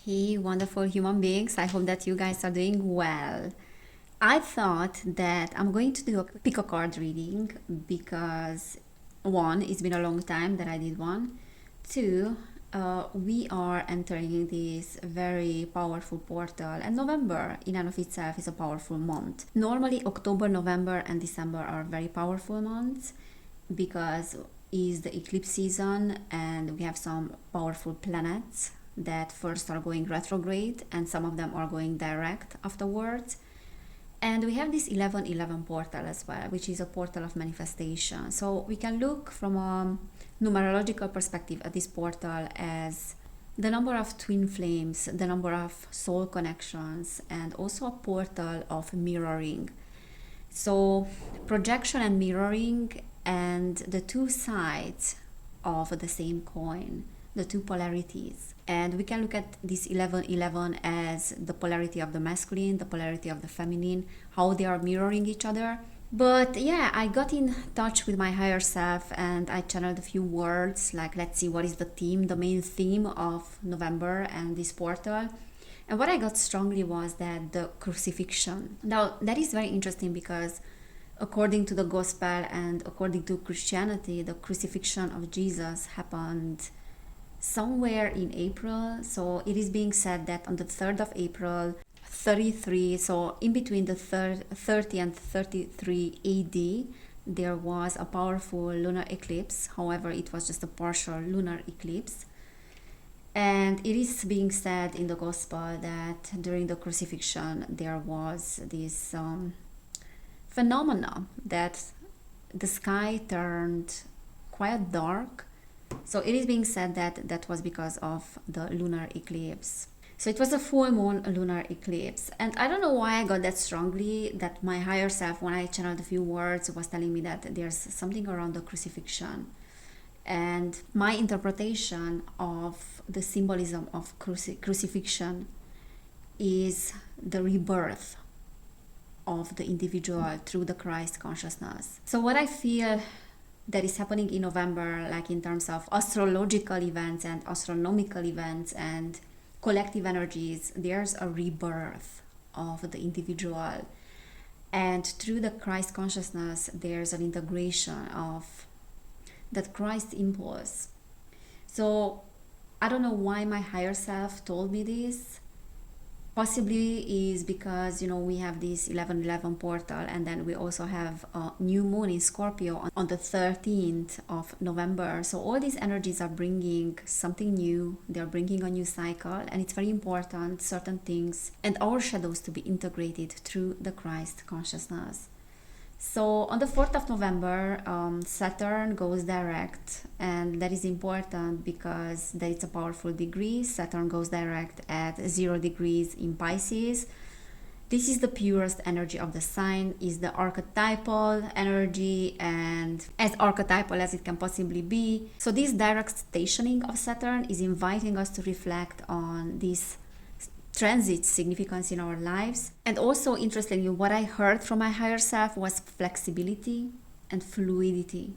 Hey, wonderful human beings. I hope that you guys are doing well. I thought that I'm going to do a pick a card reading because one, it's been a long time that I did one. Two, we are entering this very powerful portal, and November in and of itself is a powerful month. Normally, October, November, and December are very powerful months because is the eclipse season and we have some powerful planets that first are going retrograde and some of them are going direct afterwards. And we have this 1111 portal as well, which is a portal of manifestation. So we can look from a numerological perspective at this portal as the number of twin flames, the number of soul connections, and also a portal of mirroring. So projection and mirroring and the two sides of the same coin, the two polarities. And we can look at this 1111 as the polarity of the masculine, the polarity of the feminine, how they are mirroring each other. But yeah, I got in touch with my higher self and I channeled a few words like, let's see what is the theme, the main theme of November and this portal. And what I got strongly was that the crucifixion. Now, that is very interesting because according to the gospel and according to Christianity, the crucifixion of Jesus happened somewhere in April. So it is being said that on the 3rd of April, 33, so in between the 30 and 33 AD, there was a powerful lunar eclipse. However, it was just a partial lunar eclipse. And it is being said in the gospel that during the crucifixion there was this phenomena that the sky turned quite dark. So it is being said that that was because of the lunar eclipse. So it was a full moon lunar eclipse. And I don't know why I got that strongly, that my higher self, when I channeled a few words, was telling me that there's something around the crucifixion. And my interpretation of the symbolism of crucifixion is the rebirth of the individual through the Christ consciousness. So what I feel that is happening in November, like in terms of astrological events and astronomical events and collective energies, there's a rebirth of the individual. And through the Christ consciousness, there's an integration of that Christ impulse. So I don't know why my higher self told me this. Possibly is because, we have this 1111 portal and then we also have a new moon in Scorpio on the 13th of November. So all these energies are bringing something new. They're bringing a new cycle, and it's very important, certain things and our shadows to be integrated through the Christ consciousness. So on the 4th of November, Saturn goes direct, and that is important because that it's a powerful degree. Saturn goes direct at 0 degrees in Pisces. This is the purest energy of the sign, is the archetypal energy, and as archetypal as it can possibly be. So this direct stationing of Saturn is inviting us to reflect on this transit significance in our lives. And also, interestingly, what I heard from my higher self was flexibility and fluidity.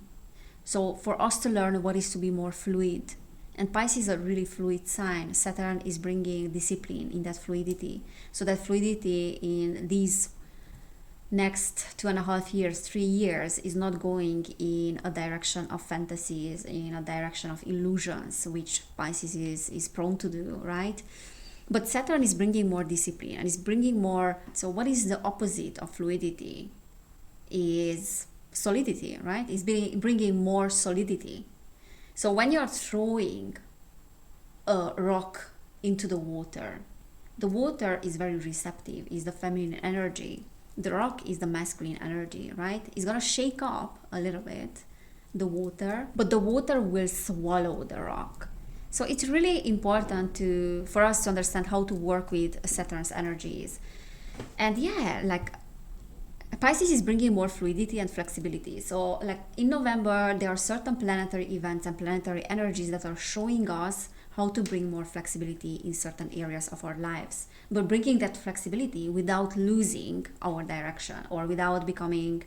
So for us to learn what is to be more fluid, and Pisces is a really fluid sign. Saturn is bringing discipline in that fluidity. So that fluidity in these next 2.5 years, 3 years, is not going in a direction of fantasies, in a direction of illusions, which Pisces is prone to do, right? But Saturn is bringing more discipline and is bringing more. So what is the opposite of fluidity? Is solidity, right? It's bringing more solidity. So when you're throwing a rock into the water is very receptive, is the feminine energy. The rock is the masculine energy, right? It's gonna shake up a little bit, the water, but the water will swallow the rock. So it's really important for us to understand how to work with Saturn's energies. And yeah, like Pisces is bringing more fluidity and flexibility. So like in November, there are certain planetary events and planetary energies that are showing us how to bring more flexibility in certain areas of our lives. But bringing that flexibility without losing our direction or without becoming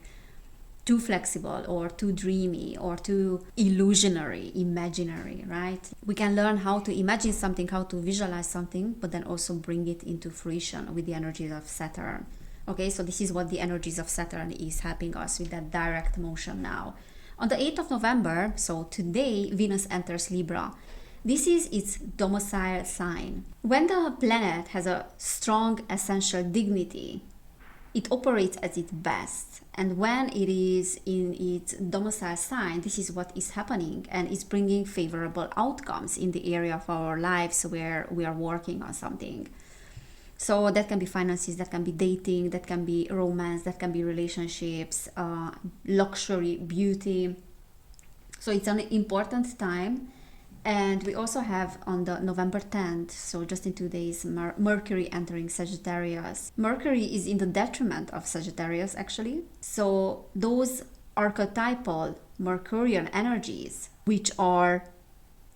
too flexible or too dreamy or too illusionary, imaginary, right? We can learn how to imagine something, how to visualize something, but then also bring it into fruition with the energies of Saturn. Okay, so this is what the energies of Saturn is helping us with that direct motion now. On the 8th of November, so today, Venus enters Libra. This is its domicile sign. When the planet has a strong essential dignity, it operates at its best. And when it is in its domicile sign, this is what is happening, and it's bringing favorable outcomes in the area of our lives where we are working on something. So that can be finances, that can be dating, that can be romance, that can be relationships, luxury, beauty. So it's an important time. And we also have on the November 10th, so just in 2 days, Mercury entering Sagittarius. Mercury is in the detriment of Sagittarius, actually. So those archetypal Mercurian energies, which are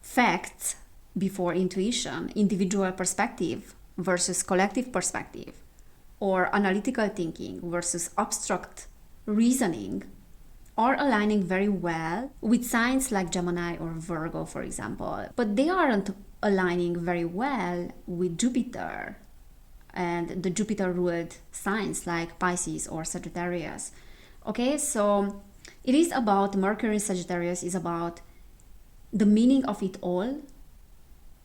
facts before intuition, individual perspective versus collective perspective, or analytical thinking versus abstract reasoning, are aligning very well with signs like Gemini or Virgo, for example. But they aren't aligning very well with Jupiter and the Jupiter ruled signs like Pisces or Sagittarius. Okay, so it is about Mercury in Sagittarius is about the meaning of it all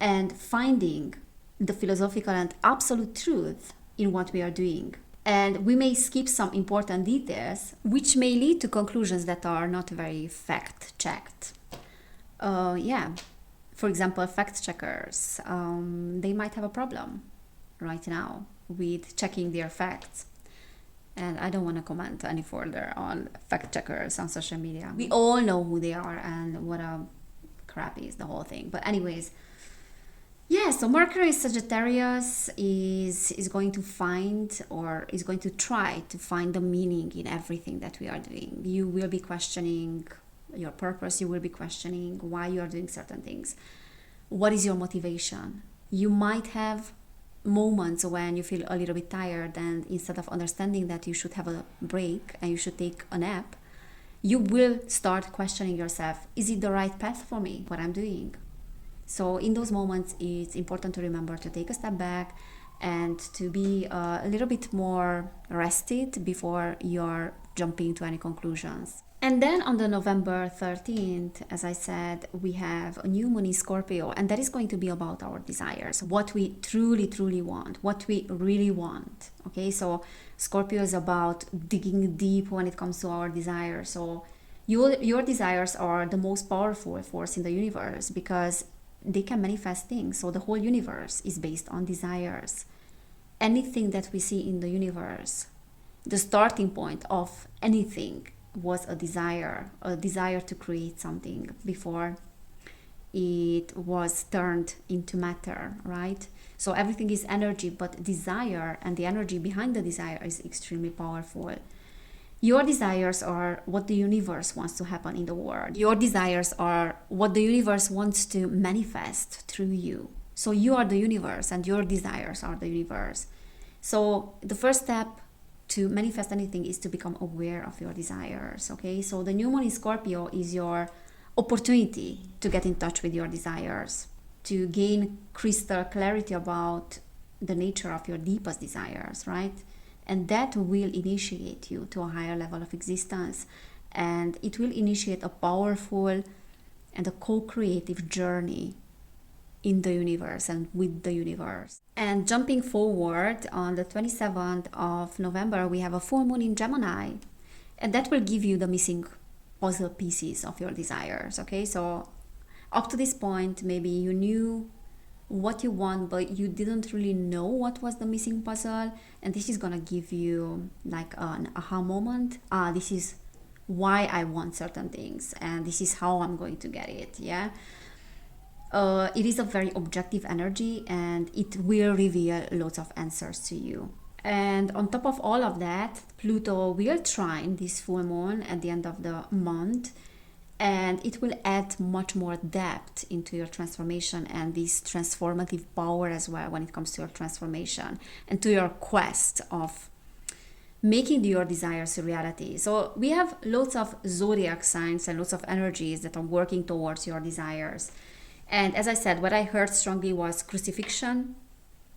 and finding the philosophical and absolute truth in what we are doing. And we may skip some important details, which may lead to conclusions that are not very fact-checked. For example, fact-checkers, they might have a problem right now with checking their facts. And I don't want to comment any further on fact-checkers on social media. We all know who they are and what a crap is the whole thing. But anyways, so Mercury in Sagittarius is going to find, or is going to try to find the meaning in everything that we are doing. You will be questioning your purpose. You will be questioning why you are doing certain things. What is your motivation? You might have moments when you feel a little bit tired, and instead of understanding that you should have a break and you should take a nap, you will start questioning yourself, is it the right path for me, what I'm doing? So in those moments, it's important to remember to take a step back and to be a little bit more rested before you're jumping to any conclusions. And then on the November 13th, as I said, we have a new moon in Scorpio, and that is going to be about our desires, what we truly, truly want, what we really want. Okay, so Scorpio is about digging deep when it comes to our desires. So your desires are the most powerful force in the universe because they can manifest things. So the whole universe is based on desires. Anything that we see in the universe, the starting point of anything was a desire to create something before it was turned into matter, right? So everything is energy, but desire and the energy behind the desire is extremely powerful. Your desires are what the universe wants to happen in the world. Your desires are what the universe wants to manifest through you. So you are the universe and your desires are the universe. So the first step to manifest anything is to become aware of your desires, okay? So the new moon in Scorpio is your opportunity to get in touch with your desires, to gain crystal clarity about the nature of your deepest desires, right? And that will initiate you to a higher level of existence. And it will initiate a powerful and a co-creative journey in the universe and with the universe. And jumping forward, on the 27th of November, we have a full moon in Gemini. And that will give you the missing puzzle pieces of your desires, okay? So up to this point, maybe you knew what you want, but you didn't really know what was the missing puzzle. And this is gonna give you like an aha moment. This is why I want certain things, and this is how I'm going to get it, yeah? It is a very objective energy, and it will reveal lots of answers to you. And on top of all of that, Pluto will trine this full moon at the end of the month, and it will add much more depth into your transformation and this transformative power as well when it comes to your transformation and to your quest of making your desires a reality. So we have lots of zodiac signs and lots of energies that are working towards your desires. And as I said, what I heard strongly was crucifixion.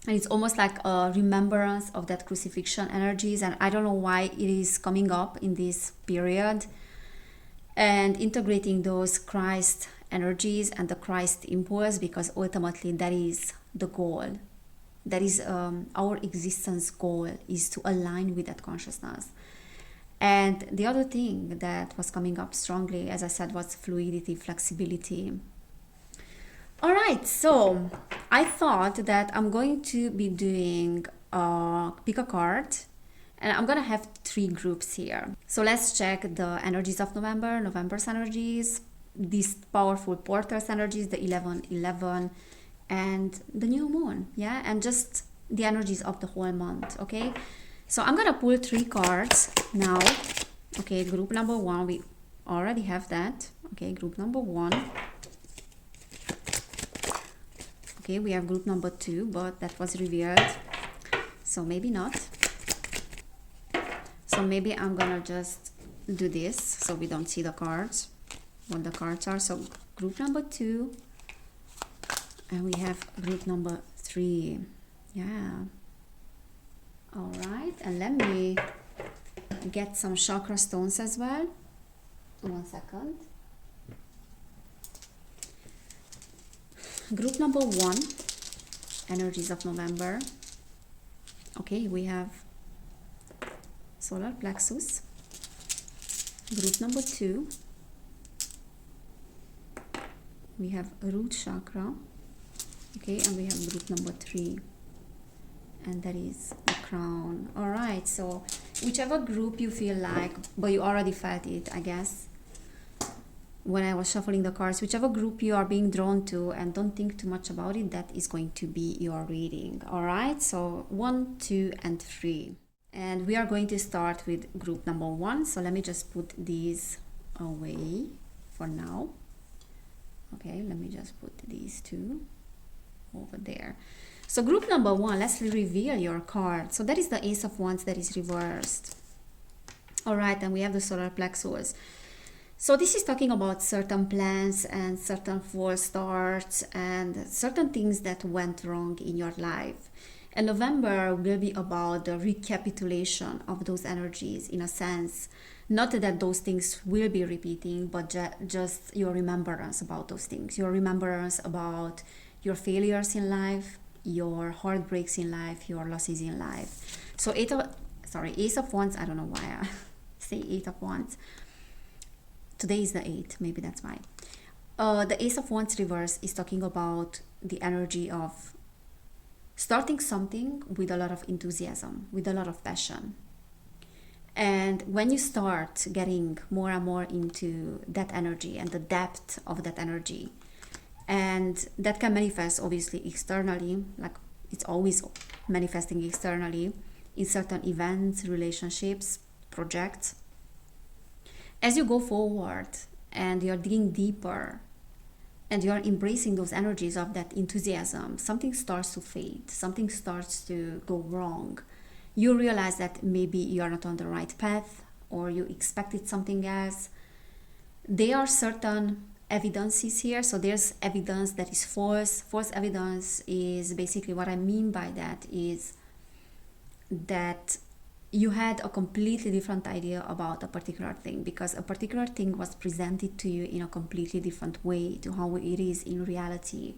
And it's almost like a remembrance of that crucifixion energies. And I don't know why it is coming up in this period. And integrating those Christ energies and the Christ impulse, because ultimately that is the goal. That is our existence goal, is to align with that consciousness. And the other thing that was coming up strongly, as I said, was fluidity, flexibility. All right, so I thought that I'm going to be doing pick a card, and I'm gonna have 3 groups here. So let's check the energies of November, November's energies, these powerful portals energies, the 11-11, and the new moon, yeah, and just the energies of the whole month. Okay, so I'm gonna pull 3 cards now. Okay, group number 1, we already have that. Okay, group number 1. Okay, we have group number 2, but that was revealed, so maybe not. So maybe I'm gonna just do this so we don't see the cards, what the cards are. So group number 2, and we have group number 3. Yeah. All right, and let me get some chakra stones as well. 1 second. Group number 1, energies of November. Okay, we have solar plexus. Group number 2, we have root chakra. Okay, and we have group number 3, and that is the crown. All right, so whichever group you feel like, but you already felt it, I guess, when I was shuffling the cards, whichever group you are being drawn to, and don't think too much about it, that is going to be your reading. All right, so 1, 2, and 3. And we are going to start with group number 1. So let me just put these away for now. Okay, let me just put these 2 over there. So group number 1, let's reveal your card. So that is the Ace of Wands that is reversed. All right, and we have the solar plexus. So this is talking about certain plans and certain false starts and certain things that went wrong in your life. And November will be about the recapitulation of those energies, in a sense. Not that those things will be repeating, but just your remembrance about those things. Your remembrance about your failures in life, your heartbreaks in life, your losses in life. So Ace of Wands, I don't know why I say 8 of Wands. Today is the 8th, maybe that's why. The Ace of Wands reverse is talking about the energy of starting something with a lot of enthusiasm, with a lot of passion. And when you start getting more and more into that energy and the depth of that energy, and that can manifest obviously externally, like it's always manifesting externally in certain events, relationships, projects. As you go forward and you're digging deeper and you're embracing those energies of that enthusiasm, something starts to fade, something starts to go wrong. You realize that maybe you're not on the right path, or you expected something else. There are certain evidences here. So there's evidence that is false. False evidence is basically, what I mean by that is that you had a completely different idea about a particular thing, because a particular thing was presented to you in a completely different way to how it is in reality.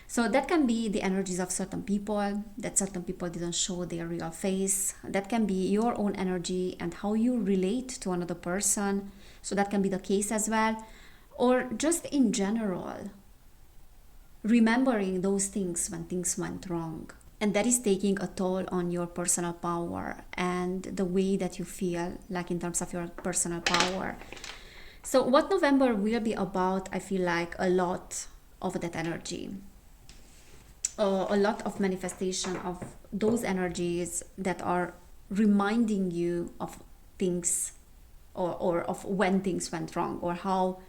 So that can be the energies of certain people, that certain people didn't show their real face. That can be your own energy and how you relate to another person. So that can be the case as well. Or just in general, remembering those things when things went wrong. And that is taking a toll on your personal power and the way that you feel, like in terms of your personal power. So what November will be about, I feel like a lot of that energy. A lot of manifestation of those energies that are reminding you of things, or of when things went wrong, or how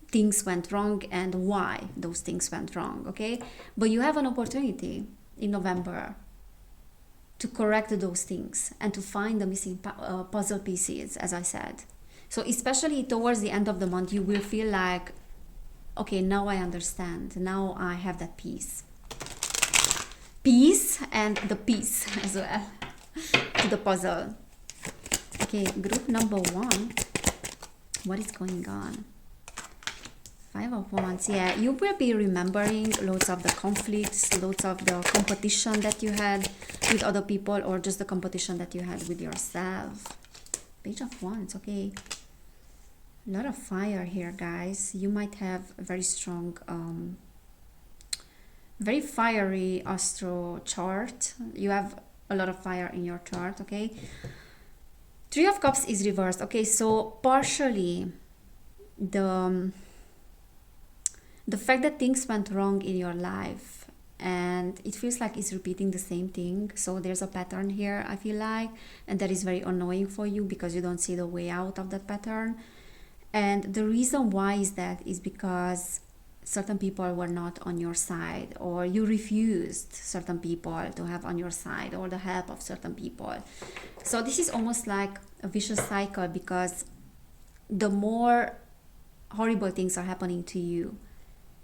things went wrong and why those things went wrong, okay? But you have an opportunity in November to correct those things and to find the missing puzzle pieces, as I said. So especially towards the end of the month, you will feel like, okay, now I understand. Now I have that peace. Peace and the peace as well to the puzzle. Okay, group number 1. What is going on? 5 of Wands. Yeah, you will be remembering loads of the conflicts, loads of the competition that you had with other people, or just the competition that you had with yourself. Page of Wands. Okay. A lot of fire here, guys. You might have a very strong, very fiery astro chart. You have a lot of fire in your chart, okay? 3 of Cups is reversed. Okay, so partially the fact that things went wrong in your life and it feels like it's repeating the same thing. So there's a pattern here, I feel like, and that is very annoying for you because you don't see the way out of that pattern. And the reason why is that is because certain people were not on your side, or you refused certain people to have on your side, or the help of certain people. So this is almost like a vicious cycle, because the more horrible things are happening to you,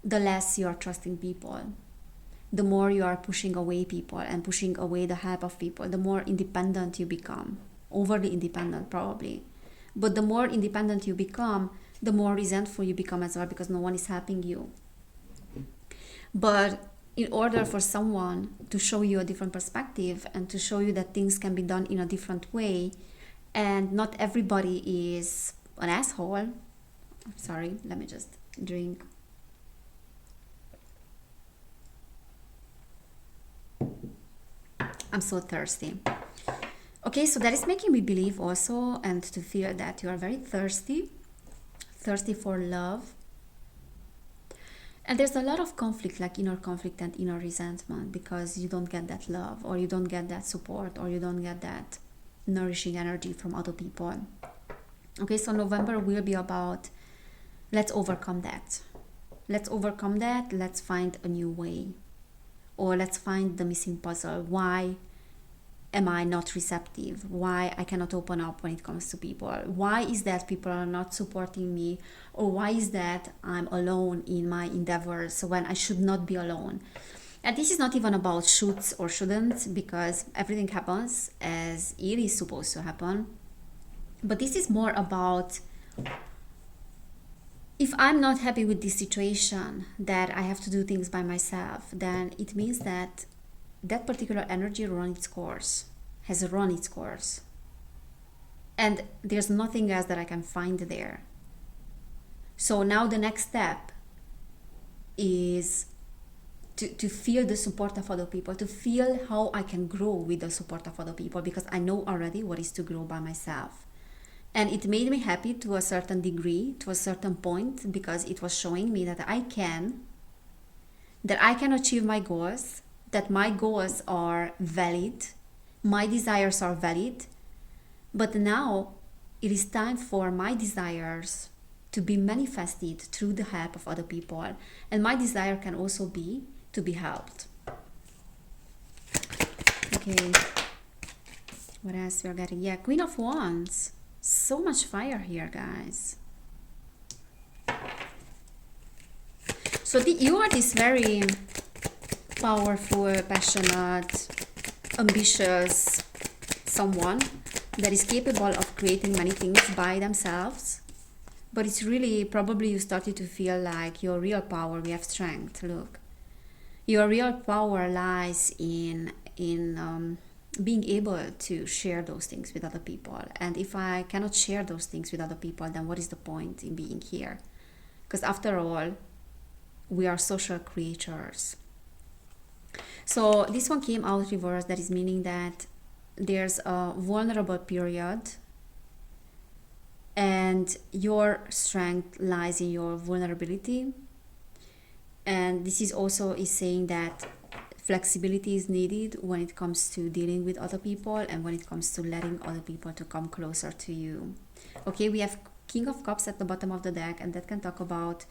the less you are trusting people, the more you are pushing away people and pushing away the help of people, the more independent you become, overly independent probably. But the more independent you become, the more resentful you become as well, because no one is helping you. But in order for someone to show you a different perspective and to show you that things can be done in a different way, and not everybody is an asshole. Sorry, let me just drink. I'm so thirsty. Okay, so that is making me believe also, and to feel that you are very thirsty for love. And there's a lot of conflict, like inner conflict and inner resentment, because you don't get that love, or you don't get that support, or you don't get that nourishing energy from other people. Okay, so November will be about, let's overcome that. Let's overcome that. Let's find a new way. Or let's find the missing puzzle. Why am I not receptive? Why I cannot open up when it comes to people? Why is that people are not supporting me? Or why is that I'm alone in my endeavors when I should not be alone? And this is not even about shoulds or shouldn't, because everything happens as it is supposed to happen. But this is more about, if I'm not happy with this situation, that I have to do things by myself, then it means that that particular energy has run its course. And there's nothing else that I can find there. So now the next step is to feel the support of other people, to feel how I can grow with the support of other people, because I know already what is to grow by myself. And it made me happy to a certain degree, to a certain point, because it was showing me that I can achieve my goals, that my goals are valid, my desires are valid, but now it is time for my desires to be manifested through the help of other people. And my desire can also be to be helped. Okay, what else we're getting? Yeah, Queen of Wands. So much fire here, guys. So you are this very powerful, passionate, ambitious someone that is capable of creating many things by themselves. But it's really, probably you started to feel like your real power, we have strength, look. Your real power lies in being able to share those things with other people. And if I cannot share those things with other people, then what is the point in being here? Because after all, we are social creatures. So this one came out reversed. That is meaning that there's a vulnerable period, and your strength lies in your vulnerability. And this is also saying that flexibility is needed when it comes to dealing with other people, and when it comes to letting other people to come closer to you. Okay, we have King of Cups at the bottom of the deck, and that can talk about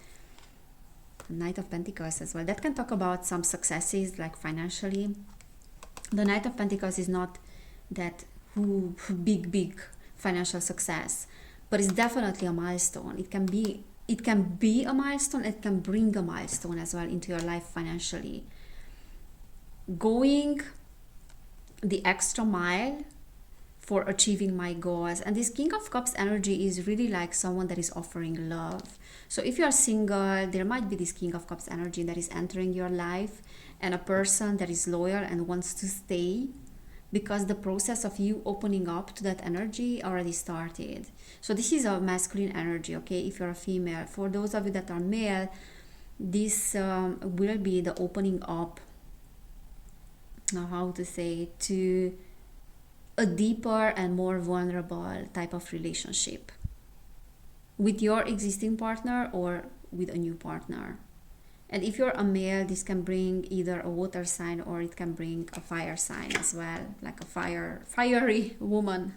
Knight of Pentacles as well. That can talk about some successes, like financially. The Knight of Pentacles is not that big financial success, but it's definitely a milestone. It can be a milestone. It can bring a milestone as well into your life financially. Going the extra mile for achieving my goals. And this King of Cups energy is really like someone that is offering love. So if you are single, there might be this King of Cups energy that is entering your life, and a person that is loyal and wants to stay, because the process of you opening up to that energy already started. So this is a masculine energy, okay, if you're a female. For those of you that are male, this will be the opening up, how to say, to a deeper and more vulnerable type of relationship with your existing partner or with a new partner. And if you're a male, this can bring either a water sign or it can bring a fire sign as well, like a fiery woman.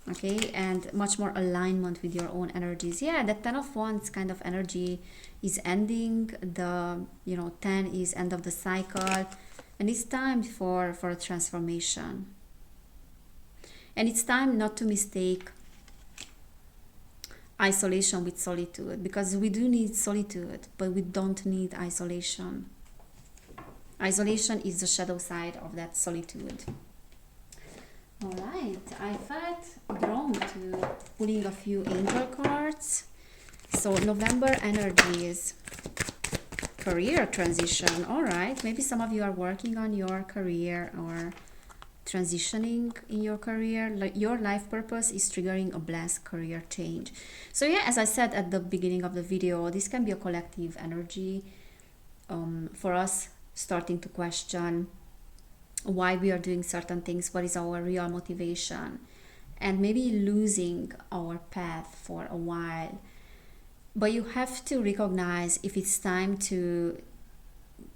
Okay, and much more alignment with your own energies. Yeah, the 10 of Wands kind of energy is ending. The 10 is end of the cycle, and it's time for a transformation. And it's time not to mistake isolation with solitude, because we do need solitude, but we don't need isolation. Isolation is the shadow side of that solitude. All right, I felt drawn to pulling a few angel cards. So November energies, career transition. All right, maybe some of you are working on your career or transitioning in your career. Like your life purpose is triggering a blessed career change. So yeah, as I said at the beginning of the video, this can be a collective energy for us starting to question why we are doing certain things, what is our real motivation, and maybe losing our path for a while. But you have to recognize if it's time to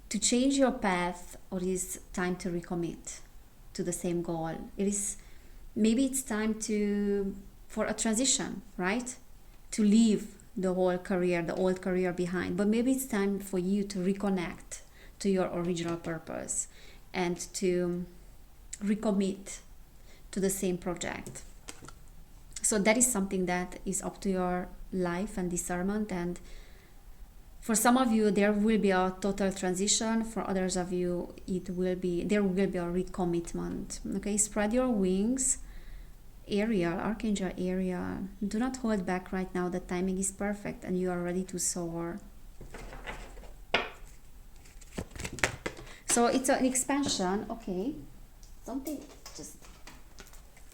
change your path, or is time to recommit to the same goal. Maybe it's time for a transition, right? To leave the whole career, the old career behind. But maybe it's time for you to reconnect to your original purpose and to recommit to the same project. So that is something that is up to your life and discernment. And for some of you, there will be a total transition. For others of you, there will be a recommitment. Okay, spread your wings. Ariel, Archangel Ariel, do not hold back right now. The timing is perfect and you are ready to soar. So it's an expansion. Okay, something just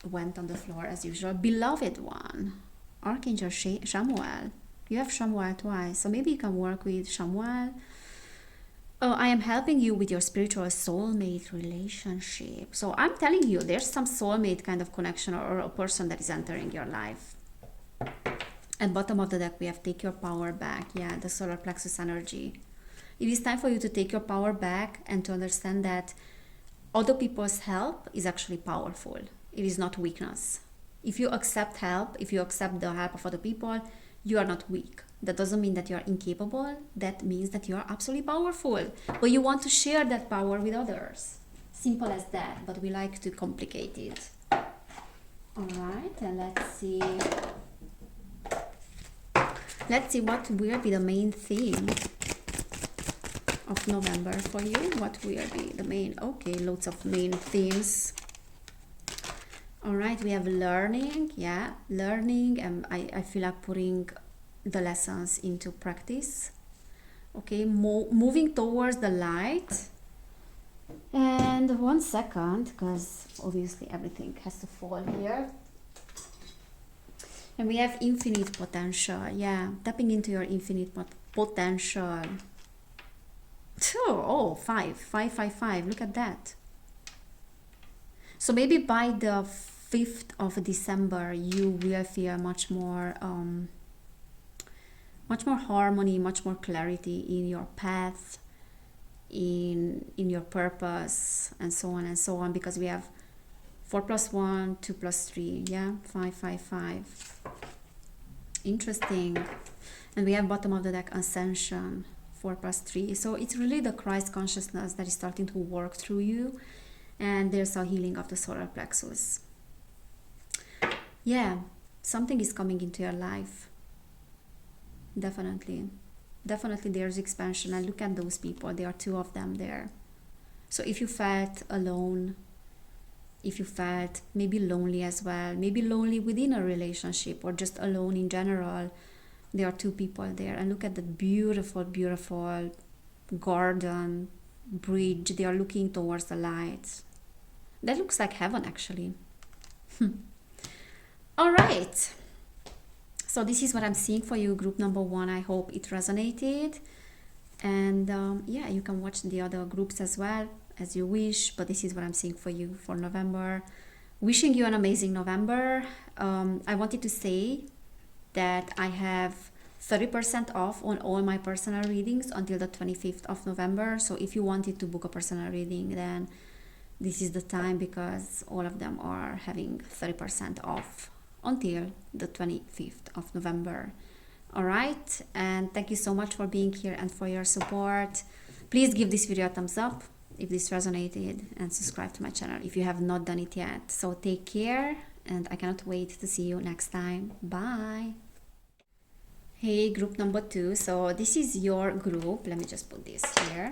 went on the floor as usual. Beloved one, Archangel Samuel. You have Samuel twice, so maybe you can work with Samuel. Oh, I am helping you with your spiritual soulmate relationship. So I'm telling you, there's some soulmate kind of connection, or a person that is entering your life. At bottom of the deck, we have take your power back. Yeah, the solar plexus energy. It is time for you to take your power back and to understand that other people's help is actually powerful. It is not weakness. If you accept help, if you accept the help of other people, you are not weak. That doesn't mean that you are incapable. That means that you are absolutely powerful. But you want to share that power with others. Simple as that. But we like to complicate it. Alright, and let's see. Let's see what will be the main theme of November for you. What will be the main... Okay, lots of main themes. Alright, we have learning. Yeah, learning. And I feel like putting the lessons into practice. Okay, moving towards the light. And 1 second, because obviously everything has to fall here. And we have infinite potential. Yeah, tapping into your infinite potential. Oh, 5. Look at that. So maybe by the 5th of December, you will feel much more harmony, much more clarity in your path, in your purpose, and so on, because we have 4 + 1, 2 + 3, yeah, 5. Interesting. And we have bottom of the deck ascension, 4 + 3. So it's really the Christ consciousness that is starting to work through you. And there's a healing of the solar plexus. Yeah, something is coming into your life. Definitely. Definitely there's expansion. And look at those people. There are two of them there. So if you felt alone, if you felt maybe lonely as well, maybe lonely within a relationship or just alone in general, there are two people there. And look at the beautiful, beautiful garden, bridge. They are looking towards the light. That looks like heaven, actually. All right. So this is what I'm seeing for you, group number 1. I hope it resonated. And yeah, you can watch the other groups as well as you wish, but this is what I'm seeing for you for November. Wishing you an amazing November. I wanted to say that I have 30% off on all my personal readings until the 25th of November. So if you wanted to book a personal reading, then this is the time, because all of them are having 30% off until the 25th of November. All right, and thank you so much for being here and for your support. Please give this video a thumbs up if this resonated, and subscribe to my channel if you have not done it yet. So take care, and I cannot wait to see you next time. Bye. Hey, group number 2. So this is your group. Let me just put this here.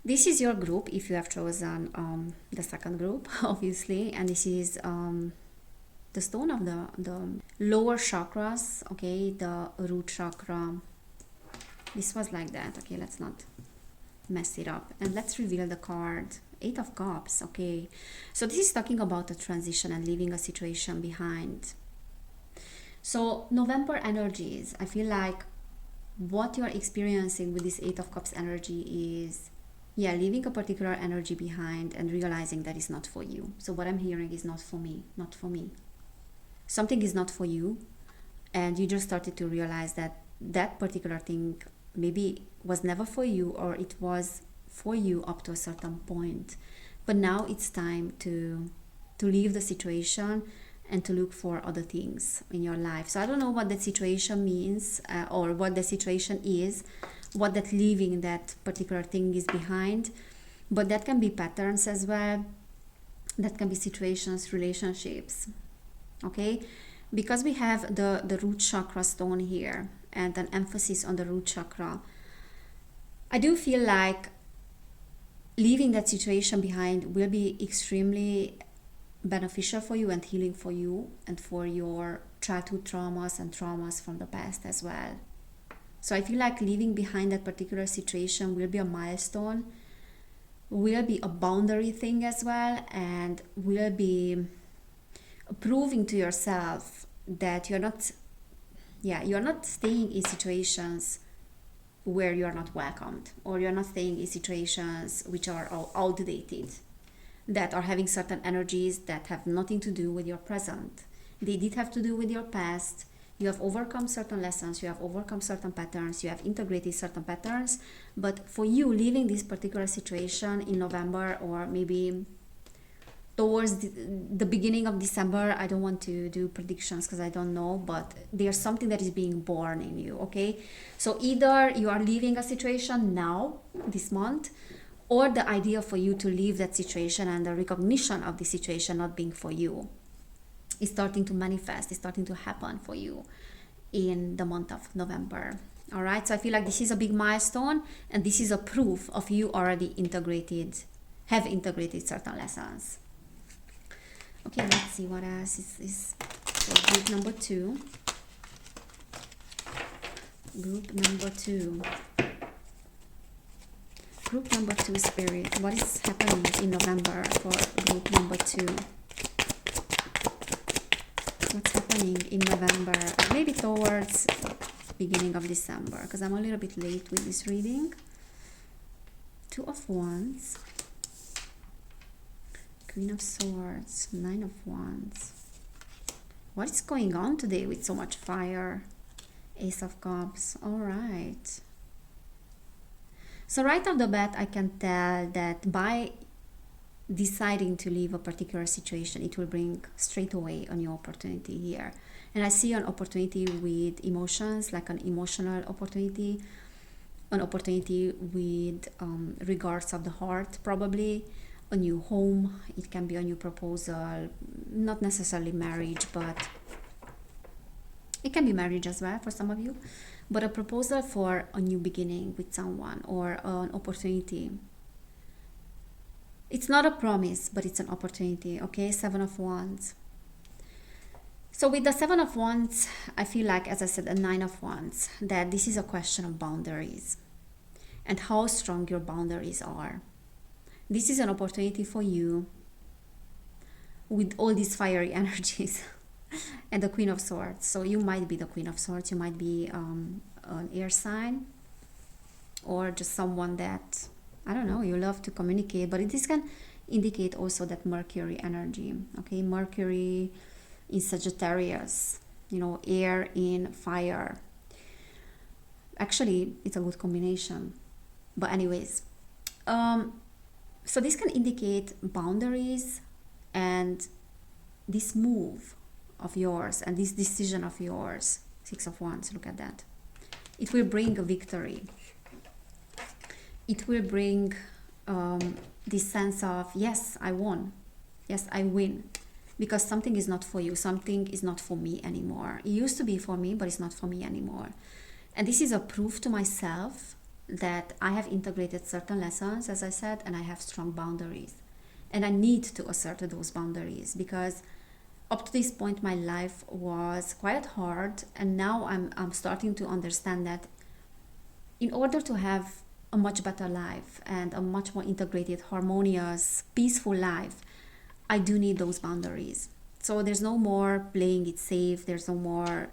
This is your group if you have chosen the second group, obviously, and this is the stone of the lower chakras, okay, the root chakra. This was like that. Okay, let's not mess it up, and let's reveal the card. 8 of Cups. Okay, so this is talking about a transition and leaving a situation behind. So November energies, I feel like what you are experiencing with this 8 of Cups energy is, yeah, leaving a particular energy behind and realizing that it's not for you. So what I'm hearing is not for me, not for me. Something is not for you, and you just started to realize that that particular thing maybe was never for you, or it was for you up to a certain point. But now it's time to leave the situation and to look for other things in your life. So I don't know what that situation means, or what the situation is, what that leaving that particular thing is behind, but that can be patterns as well. That can be situations, relationships. Okay, because we have the root chakra stone here and an emphasis on the root chakra, I do feel like leaving that situation behind will be extremely beneficial for you and healing for you and for your childhood traumas and traumas from the past as well. So I feel like leaving behind that particular situation will be a milestone, will be a boundary thing as well, and will be proving to yourself that you're not staying in situations where you're not welcomed, or you're not staying in situations which are outdated, that are having certain energies that have nothing to do with your present. They did have to do with your past. You have overcome certain lessons, you have overcome certain patterns, you have integrated certain patterns, but for you leaving this particular situation in November, or maybe towards the beginning of December, I don't want to do predictions because I don't know, but there's something that is being born in you, okay? So either you are leaving a situation now, this month, or the idea for you to leave that situation and the recognition of the situation not being for you is starting to manifest, is starting to happen for you in the month of November. All right, so I feel like this is a big milestone, and this is a proof of you already have integrated certain lessons. Okay, let's see what else is for group number 2. Group number 2. Group number 2, Spirit. What is happening in November for group number 2? What's happening in November? Maybe towards beginning of December, because I'm a little bit late with this reading. 2 of Wands. Queen of Swords, 9 of Wands. What is going on today with so much fire? Ace of Cups. All right. So right off the bat, I can tell that by deciding to leave a particular situation, it will bring straight away a new opportunity here. And I see an opportunity with emotions, like an emotional opportunity, an opportunity with regards of the heart, probably. a new home, it can be a new proposal, not necessarily marriage, but it can be marriage as well for some of you, but a proposal for a new beginning with someone, or an opportunity. It's not a promise, but it's an opportunity, okay? Seven of Wands. So with the Seven of Wands, I feel like, as I said, a Nine of Wands, that this is a question of boundaries and how strong your boundaries are. This is an opportunity for you with all these fiery energies and the Queen of Swords. So you might be the Queen of Swords, you might be an air sign, or just someone that, I don't know, you love to communicate, but this can indicate also that Mercury energy, okay? Mercury in Sagittarius, you know, air in fire. Actually, it's a good combination. But anyways, so this can indicate boundaries and this move of yours and this decision of yours. Six of Wands, look at that. It will bring a victory. It will bring this sense of, yes, I won. Yes, I win. Because something is not for you. Something is not for me anymore. It used to be for me, but it's not for me anymore. And this is a proof to myself that I have integrated certain lessons, as I said, and I have strong boundaries. And I need to assert those boundaries, because up to this point my life was quite hard, and now I'm starting to understand that in order to have a much better life and a much more integrated, harmonious, peaceful life, I do need those boundaries. So there's no more playing it safe. There's no more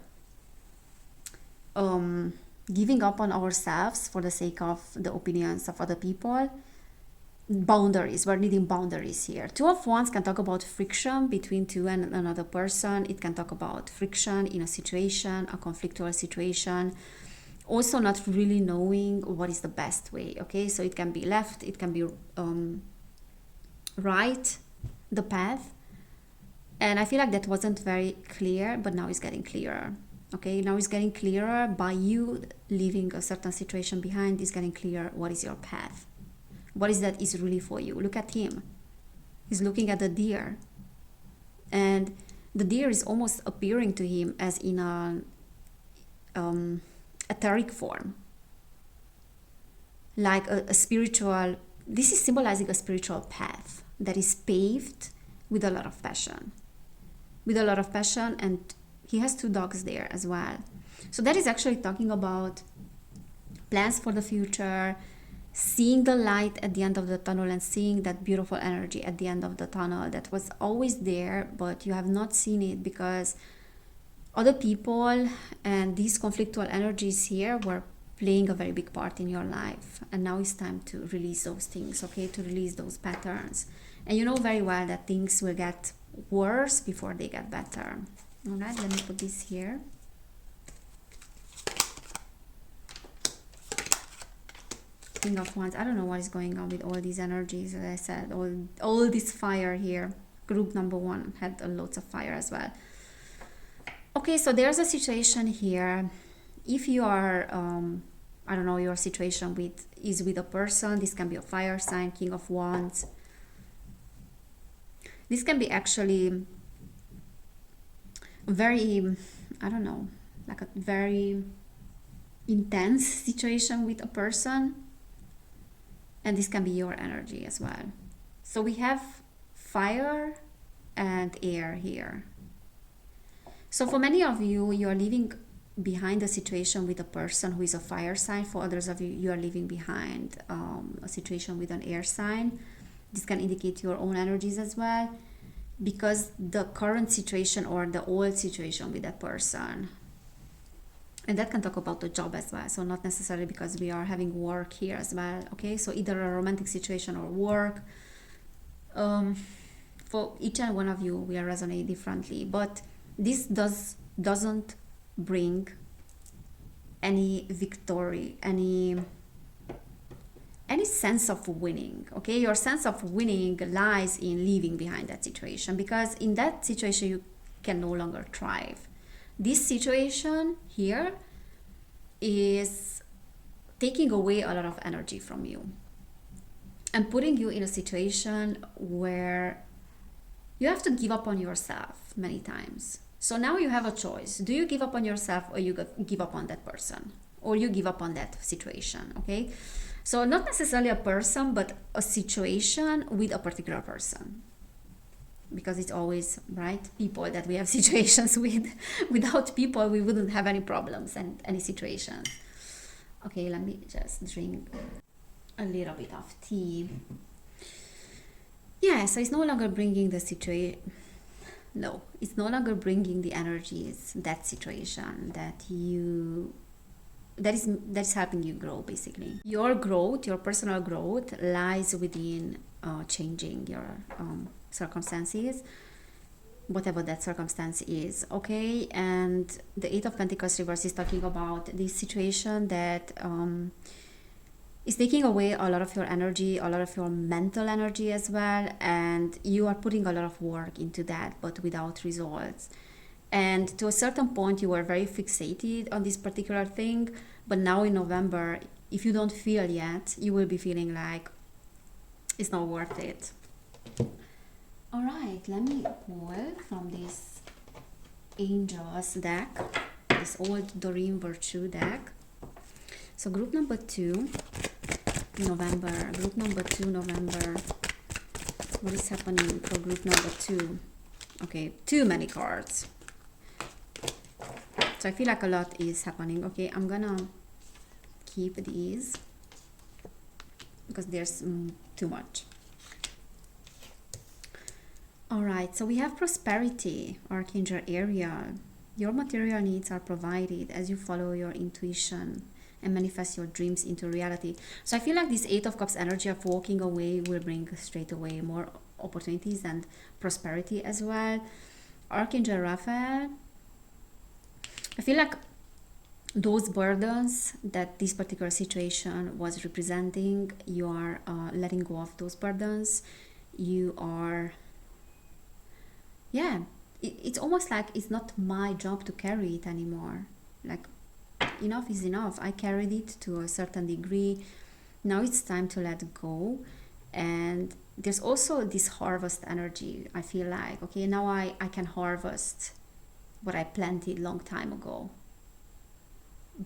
giving up on ourselves for the sake of the opinions of other people. Boundaries, we're needing boundaries here. Two of Wands can talk about friction between two and another person. It can talk about friction in a situation, a conflictual situation. Also not really knowing what is the best way, okay? So it can be left, it can be right, the path. And I feel like that wasn't very clear, but now it's getting clearer. Okay, now it's getting clearer. By you leaving a certain situation behind, it's getting clear what is your path. What is that is really for you. Look at him. He's looking at the deer. And the deer is almost appearing to him as in an etheric form. Like a spiritual, this is symbolizing a spiritual path that is paved with a lot of passion. With a lot of passion, and he has two dogs there as well. So that is actually talking about plans for the future, seeing the light at the end of the tunnel and seeing that beautiful energy at the end of the tunnel that was always there, but you have not seen it because other people and these conflictual energies here were playing a very big part in your life. And now it's time to release those things, okay? To release those patterns. And you know very well that things will get worse before they get better. All right, let me put this here. King of Wands. I don't know what is going on with all these energies. As I said, all this fire here. Group number one had lots of fire as well. Okay, so there's a situation here. If you are, I don't know, your situation is with a person. This can be a fire sign, King of Wands. This can be actually very, I don't know, like a very intense situation with a person. And this can be your energy as well. So we have fire and air here. So for many of you, you are leaving behind a situation with a person who is a fire sign. For others of you, you are leaving behind a situation with an air sign. This can indicate your own energies as well, because the current situation or the old situation with that person, and that can talk about the job as well. So not necessarily, because we are having work here as well. Okay, so either a romantic situation or work. For each and one of you, we are resonating differently, but this doesn't bring any victory, any sense of winning. Okay, your sense of winning lies in leaving behind that situation, because in that situation you can no longer thrive. This situation here is taking away a lot of energy from you. and putting you in a situation where you have to give up on yourself many times. So now you have a choice. Do you give up on yourself, or you give up on that person, or you give up on that situation? Okay, so not necessarily a person, but a situation with a particular person, because it's always, right, people that we have situations with. Without people we wouldn't have any problems and any situations. Okay, let me just drink a little bit of tea. Yeah, so it's no longer bringing the situation. No, it's no longer bringing the energies, that situation that is helping you grow. Basically, your growth, your personal growth, lies within changing your circumstances, whatever that circumstance is. Okay, and the Eight of Pentacles reverse is talking about this situation that is taking away a lot of your energy, a lot of your mental energy as well, and you are putting a lot of work into that, but without results. And to a certain point you were very fixated on this particular thing, but now in November, if you don't feel yet, you will be feeling like it's not worth it. All right, let me pull from this Angels deck, this old Doreen Virtue deck. So group number 2, November. Group number 2, November. What is happening for group number 2? Okay, too many cards. So I feel like a lot is happening. Okay, I'm gonna keep these because there's too much. All right, so we have prosperity, Archangel Ariel. Your material needs are provided as you follow your intuition and manifest your dreams into reality. So I feel like this Eight of Cups energy of walking away will bring straight away more opportunities and prosperity as well. Archangel Raphael, I feel like those burdens that this particular situation was representing, you are letting go of those burdens. You are, yeah, it's almost like it's not my job to carry it anymore. Like, enough is enough. I carried it to a certain degree. Now it's time to let go. And there's also this harvest energy. I feel like, okay, now I can harvest what I planted long time ago.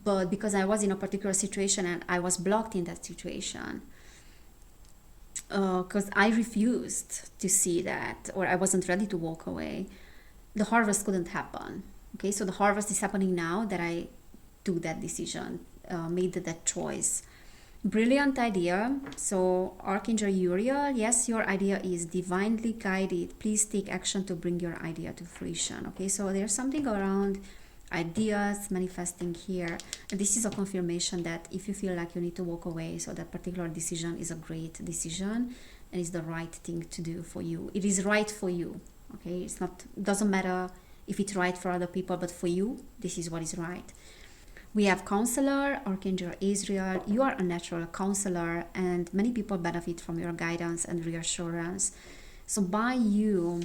But because I was in a particular situation and I was blocked in that situation, because I refused to see that, or I wasn't ready to walk away, the harvest couldn't happen. Okay, so the harvest is happening now that I took that decision, made that choice. Brilliant idea. So Archangel Uriel, yes, your idea is divinely guided. Please take action to bring your idea to fruition. Okay, so there's something around ideas manifesting here, and this is a confirmation that if you feel like you need to walk away, so that particular decision is a great decision and is the right thing to do for you. It is right for you. Okay, it's not, doesn't matter if it's right for other people, but for you, this is what is right. We have counselor, Archangel Azrael. You are a natural counselor, and many people benefit from your guidance and reassurance. So by you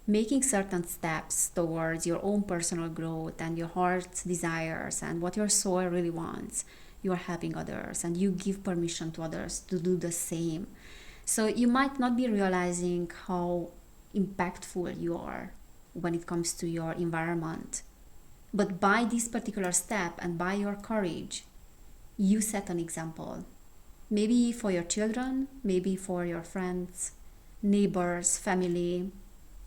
making certain steps towards your own personal growth and your heart's desires and what your soul really wants, you are helping others, and you give permission to others to do the same. So you might not be realizing how impactful you are when it comes to your environment. But by this particular step and by your courage, you set an example. Maybe for your children, maybe for your friends, neighbors, family,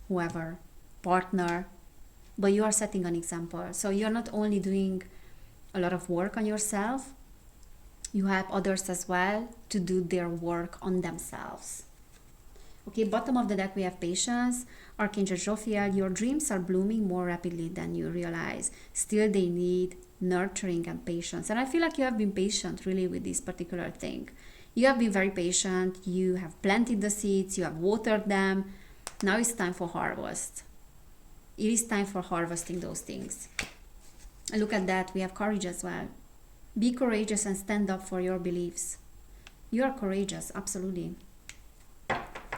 whoever, partner, but you are setting an example. So you're not only doing a lot of work on yourself, you help others as well to do their work on themselves. Okay, bottom of the deck we have patience. Archangel Jophiel, your dreams are blooming more rapidly than you realize. Still, they need nurturing and patience. And I feel like you have been patient really with this particular thing. You have been very patient. You have planted the seeds. You have watered them. Now it's time for harvest. It is time for harvesting those things. And look at that. We have courage as well. Be courageous and stand up for your beliefs. You are courageous, absolutely.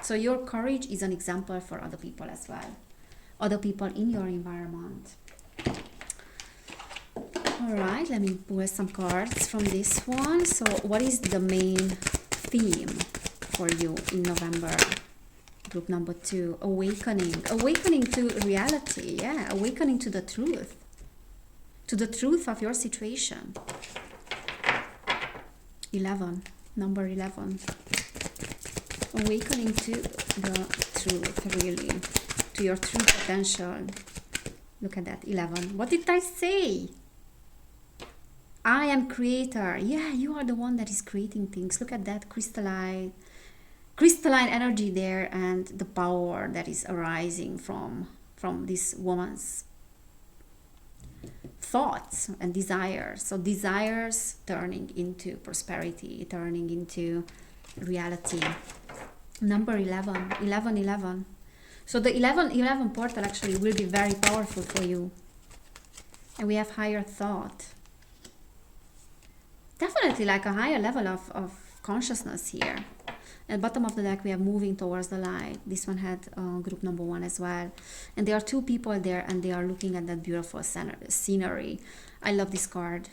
So your courage is an example for other people as well. Other people in your environment. All right, let me pull some cards from this one. So what is the main theme for you in November. Group number 2, awakening. Awakening to reality. Yeah, awakening to the truth. To the truth of your situation. 11, number 11. Awakening to the truth, really. To your true potential. Look at that, 11. What did I say? I am creator. Yeah, you are the one that is creating things. Look at that crystalline energy there, and the power that is arising from this woman's thoughts and desires. So desires turning into prosperity, turning into reality. Number 11, 11, 11. So the 11 portal actually will be very powerful for you. And we have higher thought. Definitely like a higher level of consciousness here. At the bottom of the deck, we are moving towards the light. This one had group number 1 as well. And there are 2 people there, and they are looking at that beautiful scenery. I love this card.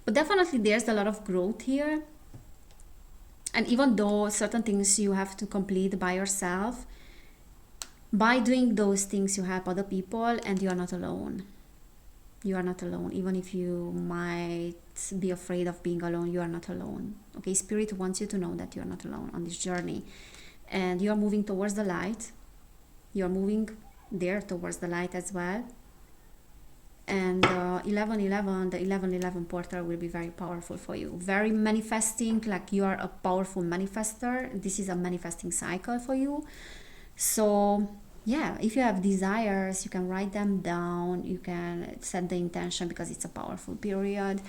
But definitely there's a lot of growth here. And even though certain things you have to complete by yourself, by doing those things you help other people, and you are not alone. You are not alone. Even if you might be afraid of being alone, you are not alone. Okay, Spirit wants you to know that you are not alone on this journey. And you are moving towards the light. You are moving there towards the light as well. And 11-11, the 11-11 portal will be very powerful for you. Very manifesting, like you are a powerful manifester. This is a manifesting cycle for you. So yeah, if you have desires, you can write them down. You can set the intention, because it's a powerful period.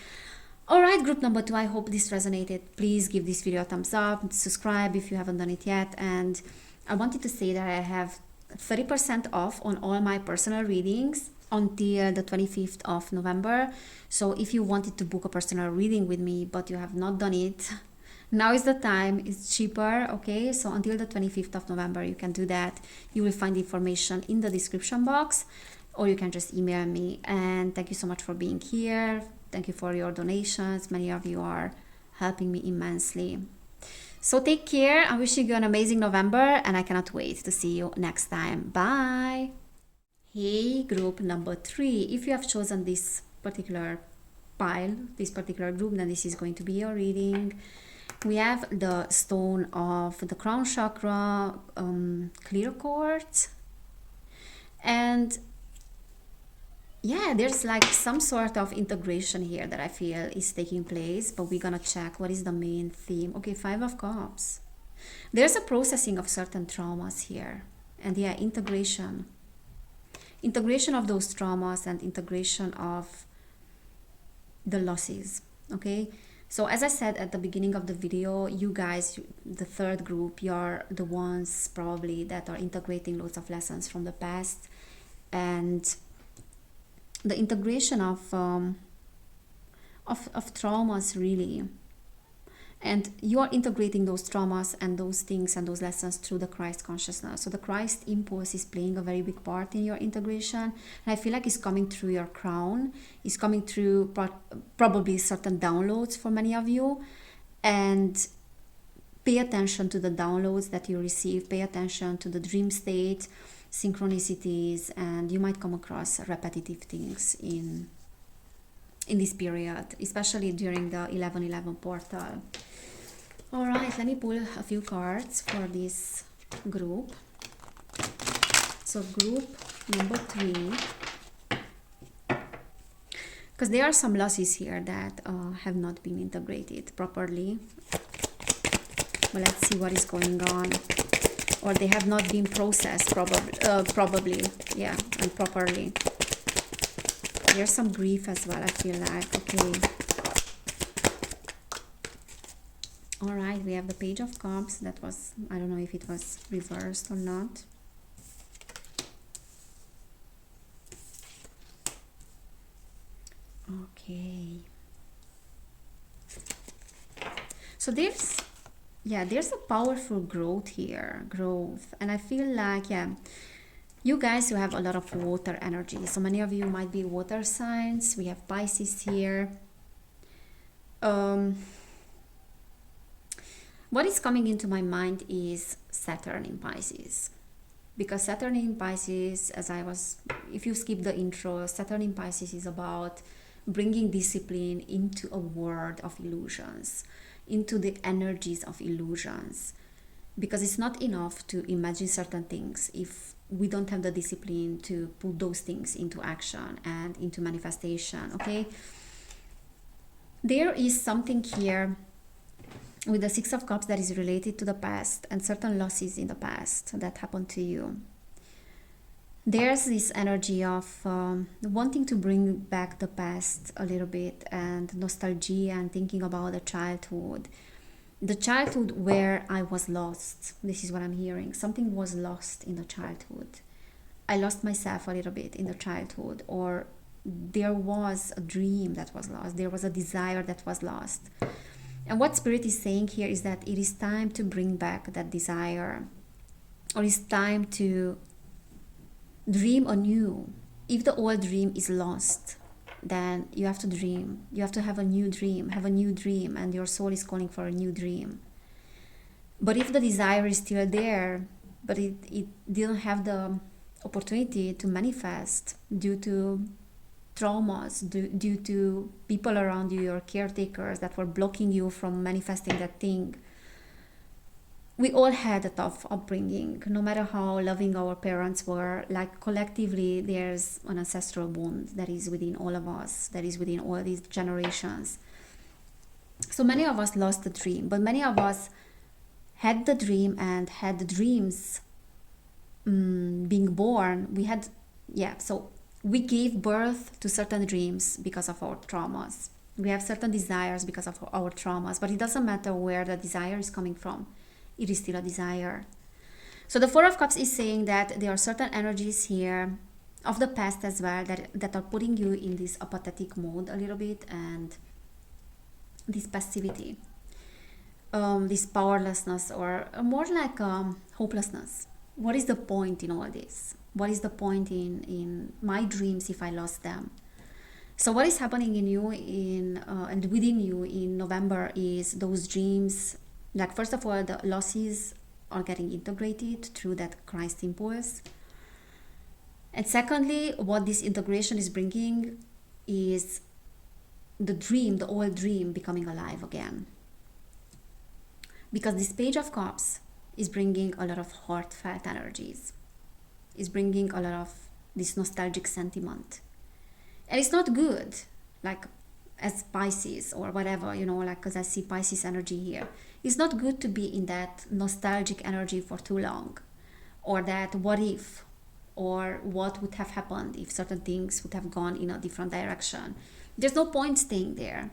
All right, group number 2, I hope this resonated. Please give this video a thumbs up, subscribe if you haven't done it yet. And I wanted to say that I have 30% off on all my personal readings until the 25th of November. So if you wanted to book a personal reading with me, but you have not done it, now is the time. It's cheaper. Okay, so until the 25th of November you can do that. You will find information in the description box, or you can just email me. And thank you so much for being here. Thank you for your donations. Many of you are helping me immensely. So take care. I'm wishing you an amazing November, and I cannot wait to see you next time. Bye. Hey, group number 3. If you have chosen this particular pile, this particular group, then this is going to be your reading. We have the stone of the crown chakra, clear quartz. And yeah, there's like some sort of integration here that I feel is taking place, but we're gonna check what is the main theme. Okay, 5 of Cups. There's a processing of certain traumas here. And yeah, integration of those traumas, and integration of the losses. Okay, so as I said at the beginning of the video, you guys, the 3rd group, you're the ones probably that are integrating loads of lessons from the past, and the integration of traumas, really. And you are integrating those traumas and those things and those lessons through the Christ consciousness. So the Christ impulse is playing a very big part in your integration. And I feel like it's coming through your crown. It's coming through probably certain downloads for many of you. And pay attention to the downloads that you receive. Pay attention to the dream state, synchronicities, and you might come across repetitive things in this period, especially during the 11-11 portal. All right, let me pull a few cards for this group. So group number 3, because there are some losses here that have not been integrated properly. But let's see what is going on. Or they have not been processed probably, yeah, and properly. There's some grief as well, I feel like. Okay. All right, we have the Page of Cups. That was, I don't know if it was reversed or not. Okay. So there's a powerful growth here, and I feel like, yeah, you guys who have a lot of water energy, so many of you might be water signs. We have Pisces here. What is coming into my mind is Saturn in Pisces. Because Saturn in Pisces, if you skip the intro, Saturn in Pisces is about bringing discipline into a world of illusions, into the energies of illusions. Because it's not enough to imagine certain things if we don't have the discipline to put those things into action and into manifestation, okay? There is something here with the Six of Cups that is related to the past and certain losses in the past that happened to you. There's this energy of wanting to bring back the past a little bit, and nostalgia, and thinking about the childhood where I was lost. This is what I'm hearing. Something was lost in the childhood. I lost myself a little bit in the childhood, or there was a dream that was lost. There was a desire that was lost. And what Spirit is saying here is that it is time to bring back that desire, or it's time to dream anew. If the old dream is lost, then you have to dream. You have to have a new dream, and your soul is calling for a new dream. But if the desire is still there, but it didn't have the opportunity to manifest due to traumas, due to people around you, your caretakers that were blocking you from manifesting that thing. We all had a tough upbringing, no matter how loving our parents were. Like, collectively, there's an ancestral wound that is within all of us, that is within all these generations. So many of us lost the dream, but many of us had the dream and had the dreams being born. So we gave birth to certain dreams because of our traumas. We have certain desires because of our traumas, but it doesn't matter where the desire is coming from. It is still a desire. So the Four of Cups is saying that there are certain energies here of the past as well that are putting you in this apathetic mode a little bit, and this passivity, this powerlessness, or more like hopelessness. What is the point in all this? What is the point in my dreams if I lost them? So what is happening in you and within you in November is those dreams. Like, first of all, the losses are getting integrated through that Christ impulse. And secondly, what this integration is bringing is the dream, the old dream, becoming alive again. Because this Page of Cups is bringing a lot of heartfelt energies. Is bringing a lot of this nostalgic sentiment. And it's not good, like, as Pisces or whatever, because I see Pisces energy here. It's not good to be in that nostalgic energy for too long, or that what if, or what would have happened if certain things would have gone in a different direction. There's no point staying there.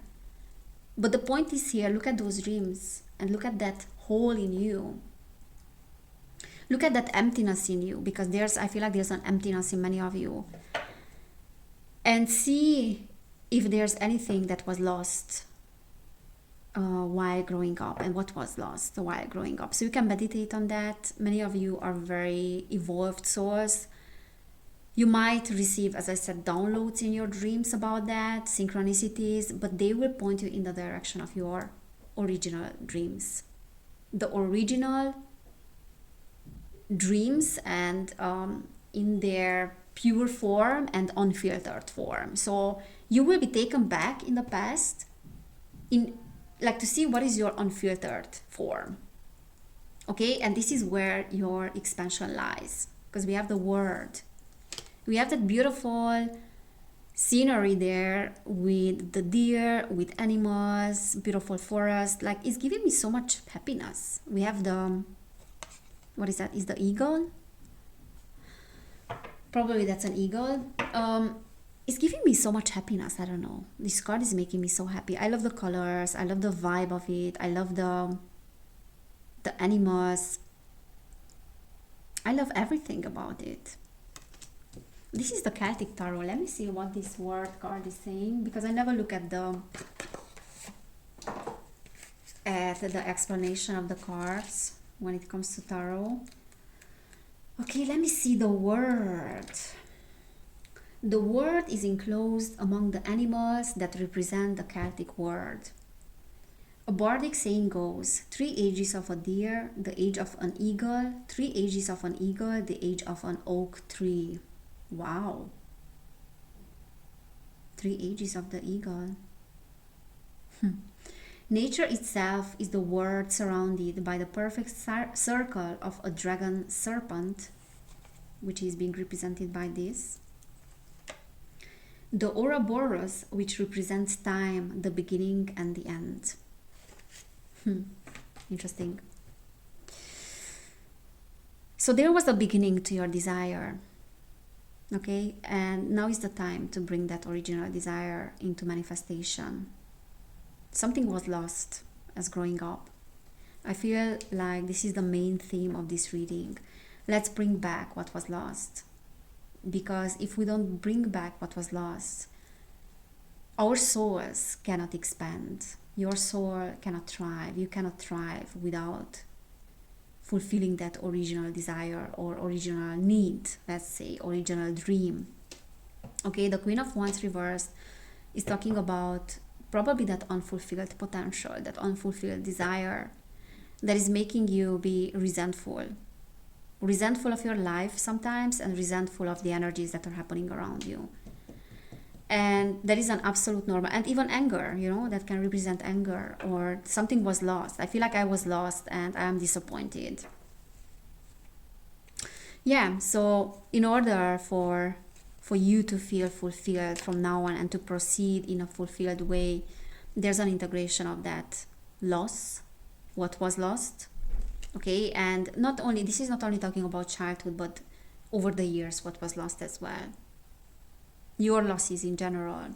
But the point is here, look at those dreams and look at that hole in you. Look at that emptiness in you, because I feel like there's an emptiness in many of you. And see if there's anything that was lost while growing up, and what was lost while growing up. So you can meditate on that. Many of you are very evolved souls. You might receive, as I said, downloads in your dreams about that, synchronicities, but they will point you in the direction of your original dreams. The original dreams, and in their pure form and unfiltered form. So you will be taken back in the past to see what is your unfiltered form. Okay, and this is where your expansion lies, because we have the Word. We have that beautiful scenery there with the deer, with animals, beautiful forest. Like, it's giving me so much happiness. We have what is that? Is the eagle? Probably that's an eagle. It's giving me so much happiness. I don't know. This card is making me so happy. I love the colors. I love the vibe of it. I love the animals. I love everything about it. This is the Celtic Tarot. Let me see what this word card is saying, because I never look at the explanation of the cards when it comes to tarot. Okay, let me see the word. The word is enclosed among the animals that represent the Celtic word. A bardic saying goes, 3 ages of a deer, the age of an eagle, 3 ages of an eagle, the age of an oak tree. Wow. 3 ages of the eagle. Nature itself is the world surrounded by the perfect circle of a dragon serpent, which is being represented by this. The Ouroboros, which represents time, the beginning and the end. Interesting. So there was a beginning to your desire, okay? And now is the time to bring that original desire into manifestation. Something was lost as growing up. I feel like this is the main theme of this reading. Let's bring back what was lost. Because if we don't bring back what was lost, our souls cannot expand. Your soul cannot thrive. You cannot thrive without fulfilling that original desire or original need, let's say, original dream. Okay, the Queen of Wands reversed is talking about probably that unfulfilled potential, that unfulfilled desire that is making you be resentful of your life sometimes, and resentful of the energies that are happening around you. And that is an absolute normal, and even anger, that can represent anger, or something was lost. I feel like I was lost and I am disappointed. Yeah, so in order for you to feel fulfilled from now on and to proceed in a fulfilled way, there's an integration of that loss, what was lost. Okay, and this is not only talking about childhood, but over the years, what was lost as well. Your losses in general.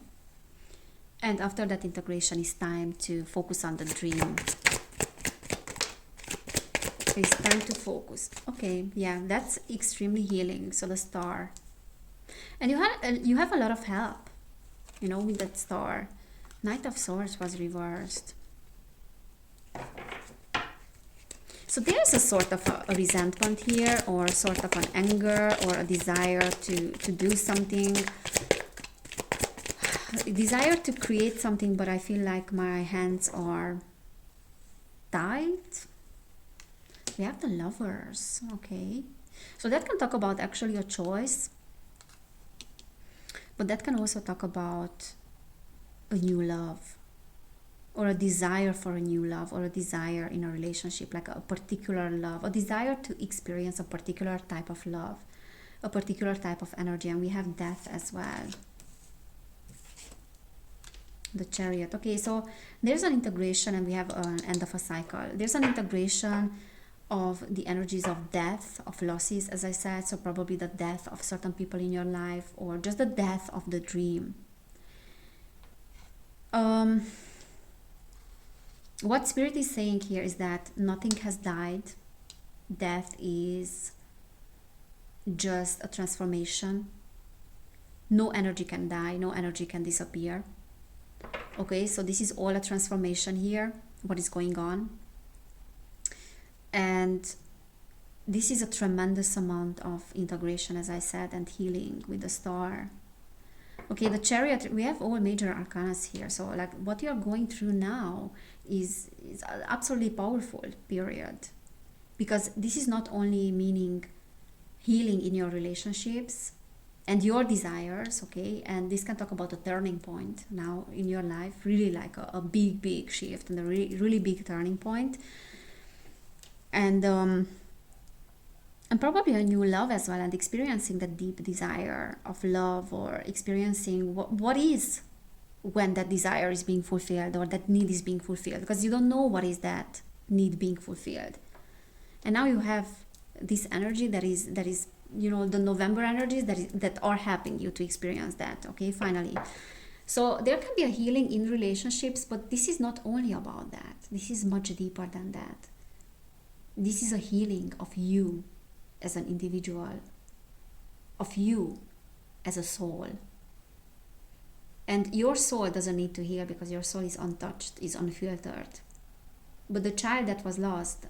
And after that integration, it's time to focus on the dream. It's time to focus. Okay, yeah, that's extremely healing. So the star. And you have a lot of help, with that star. Knight of Swords was reversed. So there's a sort of a resentment here, or sort of an anger, or a desire to do something. A desire to create something, but I feel like my hands are tied. We have the Lovers, okay. So that can talk about actually a choice. But that can also talk about a new love, or a desire for a new love, or a desire in a relationship, like a particular love, a desire to experience a particular type of love, a particular type of energy. And we have Death as well. The Chariot. Okay, so there's an integration, and we have an end of a cycle. There's an integration of the energies of death, of losses, as I said. So probably the death of certain people in your life, or just the death of the dream. What Spirit is saying here is that nothing has died. Death is just a transformation. No energy can die, no energy can disappear. Okay, so this is all a transformation here, what is going on. And this is a tremendous amount of integration, as I said, and healing with the star. Okay, the Chariot, we have all major arcanas here. So like what you're going through now is absolutely powerful, period. Because this is not only meaning healing in your relationships and your desires, okay? And this can talk about a turning point now in your life, really like a big shift, and a really big turning point. And probably a new love as well, and experiencing the deep desire of love, or experiencing what is when that desire is being fulfilled, or that need is being fulfilled, because you don't know what is that need being fulfilled. And now you have this energy that is the November energies that are helping you to experience that, okay, finally. So there can be a healing in relationships, but this is not only about that. This is much deeper than that. This is a healing of you as an individual, of you as a soul. And your soul doesn't need to heal, because your soul is untouched, is unfiltered. But the child that was lost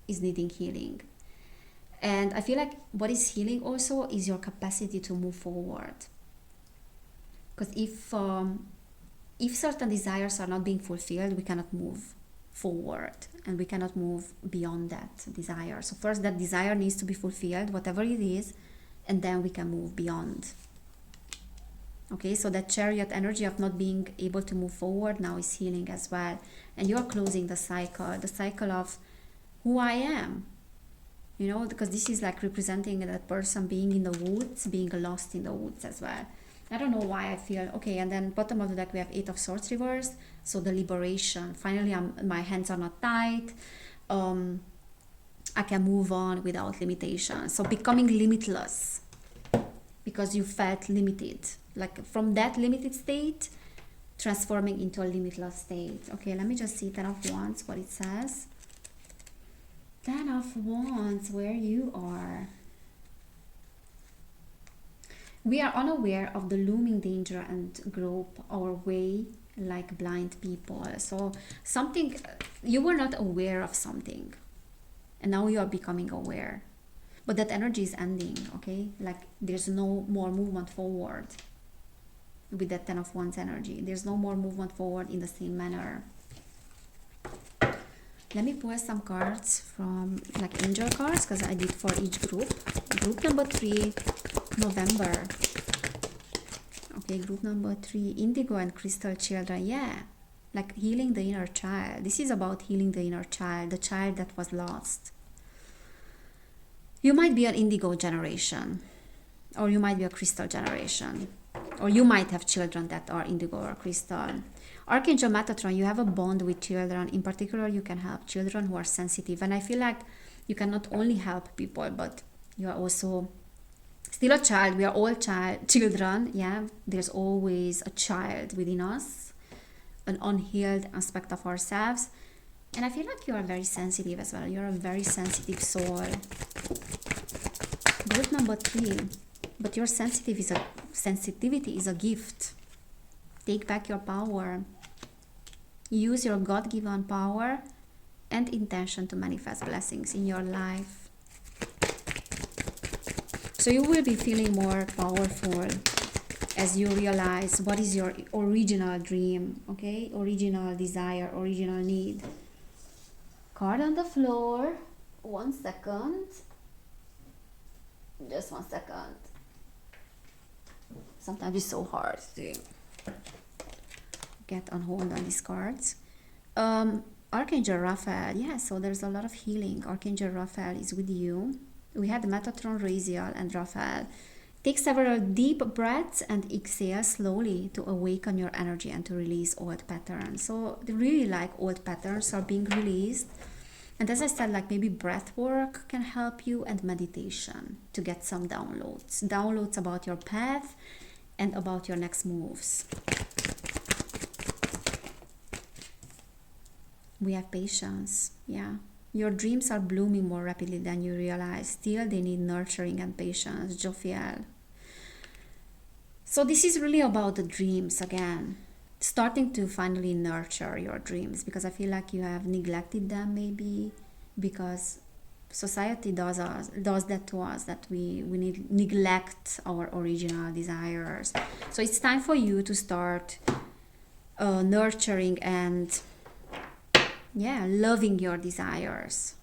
is needing healing. And I feel like what is healing also is your capacity to move forward. Because if if certain desires are not being fulfilled, we cannot move forward and we cannot move beyond that desire. So first that desire needs to be fulfilled, whatever it is, and then we can move beyond. Okay, so that Chariot energy of not being able to move forward now is healing as well. And you're closing the cycle of who I am. You know, because this is like representing that person being in the woods, being lost in the woods as well. I don't know why I feel, okay, and then bottom of the deck we have 8 of Swords reversed, so the liberation. Finally, my hands are not tied. I can move on without limitation. So becoming limitless because you felt limited. Like from that limited state, transforming into a limitless state. Okay, let me just see 10 of Wands, what it says. 10 of Wands, where you are. We are unaware of the looming danger and grope our way like blind people. So something, you were not aware of something and now you are becoming aware. But that energy is ending, okay? Like there's no more movement forward with that 10 of Wands energy. There's no more movement forward in the same manner. Let me pull some cards from like angel cards because I did for each group. Group number 3, November. Okay, group number 3, Indigo and Crystal Children. Yeah, like healing the inner child. This is about healing the inner child, the child that was lost. You might be an Indigo generation, or you might be a Crystal generation, or you might have children that are Indigo or Crystal. Archangel Metatron, you have a bond with children. In particular, you can help children who are sensitive. And I feel like you can not only help people, but you are also still a child. We are all children. Yeah, there's always a child within us, an unhealed aspect of ourselves. And I feel like you are very sensitive as well. You're a very sensitive soul. Group number 3. But your sensitivity is a gift. Take back your power. Use your God-given power and intention to manifest blessings in your life. So you will be feeling more powerful as you realize what is your original dream, okay? Original desire, original need. Card on the floor. 1 second. Just 1 second. Sometimes it's so hard to get on hold on these cards. Archangel Raphael, yeah, so there's a lot of healing. Archangel Raphael is with you. We had Metatron, Raziel, and Raphael. Take several deep breaths and exhale slowly to awaken your energy and to release old patterns. So really like old patterns are being released. And as I said, like maybe breath work can help you and meditation to get some downloads. Downloads about your path and about your next moves. We have patience, yeah. Your dreams are blooming more rapidly than you realize. Still, they need nurturing and patience. Jophiel. So this is really about the dreams again. Starting to finally nurture your dreams, because I feel like you have neglected them maybe because society does that to us, that we neglect our original desires. So it's time for you to start nurturing and loving your desires,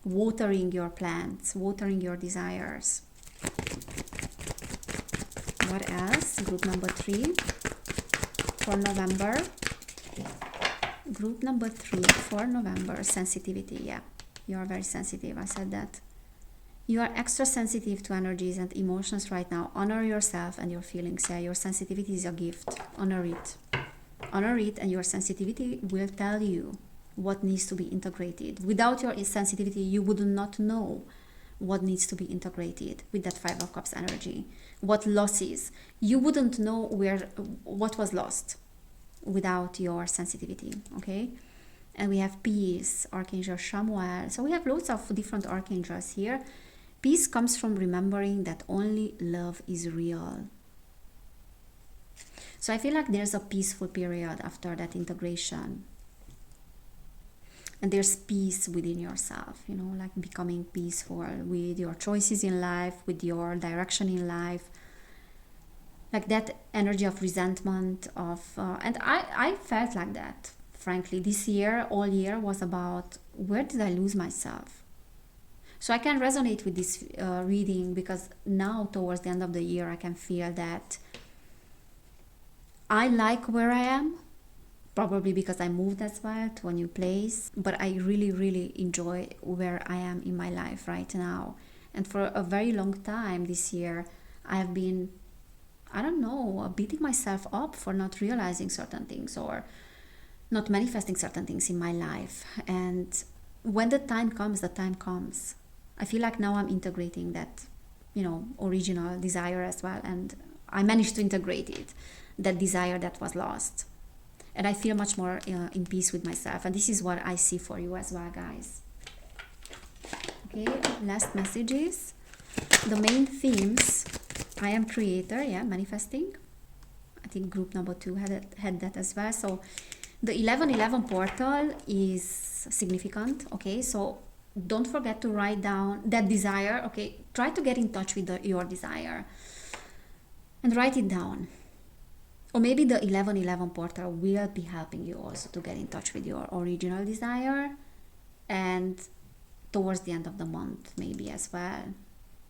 watering your plants, watering your desires. What else? Group number 3 for November. Group number 3 for November. Sensitivity. Yeah, you are very sensitive. I said that. You are extra sensitive to energies and emotions right now. Honor yourself and your feelings. Yeah, your sensitivity is a gift. Honor it. Honor it, and your sensitivity will tell you what needs to be integrated. Without your sensitivity, you would not know what needs to be integrated with that 5 of Cups energy. What losses. You wouldn't know what was lost without your sensitivity, okay? And we have peace, Archangel Chamuel. So we have lots of different archangels here. Peace comes from remembering that only love is real. So I feel like there's a peaceful period after that integration. And there's peace within yourself, you know, like becoming peaceful with your choices in life, with your direction in life. like that energy of resentment of and I felt like that, frankly. This year, all year, was about where did I lose myself. So I can resonate with this reading, because now towards the end of the year I can feel that I like where I am, probably because I moved as well to a new place, but I really, really enjoy where I am in my life right now. And for a very long time this year, I have been, I don't know, beating myself up for not realizing certain things or not manifesting certain things in my life. And when the time comes, the time comes. I feel like now I'm integrating that, original desire as well. And I managed to integrate it, that desire that was lost. And I feel much more in peace with myself. And this is what I see for you as well, guys. Okay, last messages. The main themes. I am creator, yeah, manifesting. I think group number 2 had that as well. So the 1111 portal is significant, okay? So don't forget to write down that desire, okay? Try to get in touch with your desire and write it down. Or maybe the 1111 portal will be helping you also to get in touch with your original desire, and towards the end of the month maybe as well,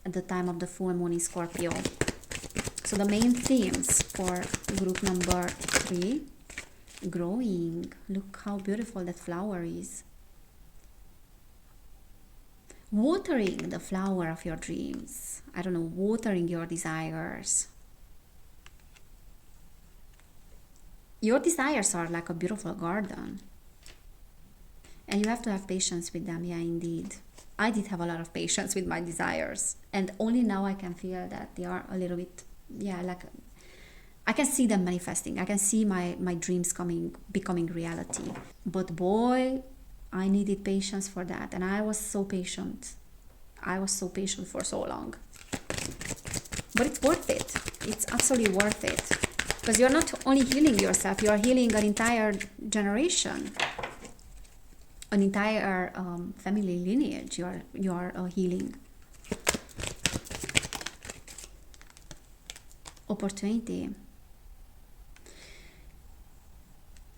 at the time of the full moon in Scorpio. So the main themes for group number 3, growing. Look how beautiful that flower is. Watering the flower of your dreams. I don't know, watering your desires. Your desires are like a beautiful garden. And you have to have patience with them, yeah, indeed. I did have a lot of patience with my desires. And only now I can feel that they are a little bit, yeah, like I can see them manifesting. I can see my dreams becoming reality. But boy, I needed patience for that. And I was so patient. I was so patient for so long. But it's worth it. It's absolutely worth it. Because you're not only healing yourself, you are healing an entire generation, an entire family lineage. You are healing. Opportunity.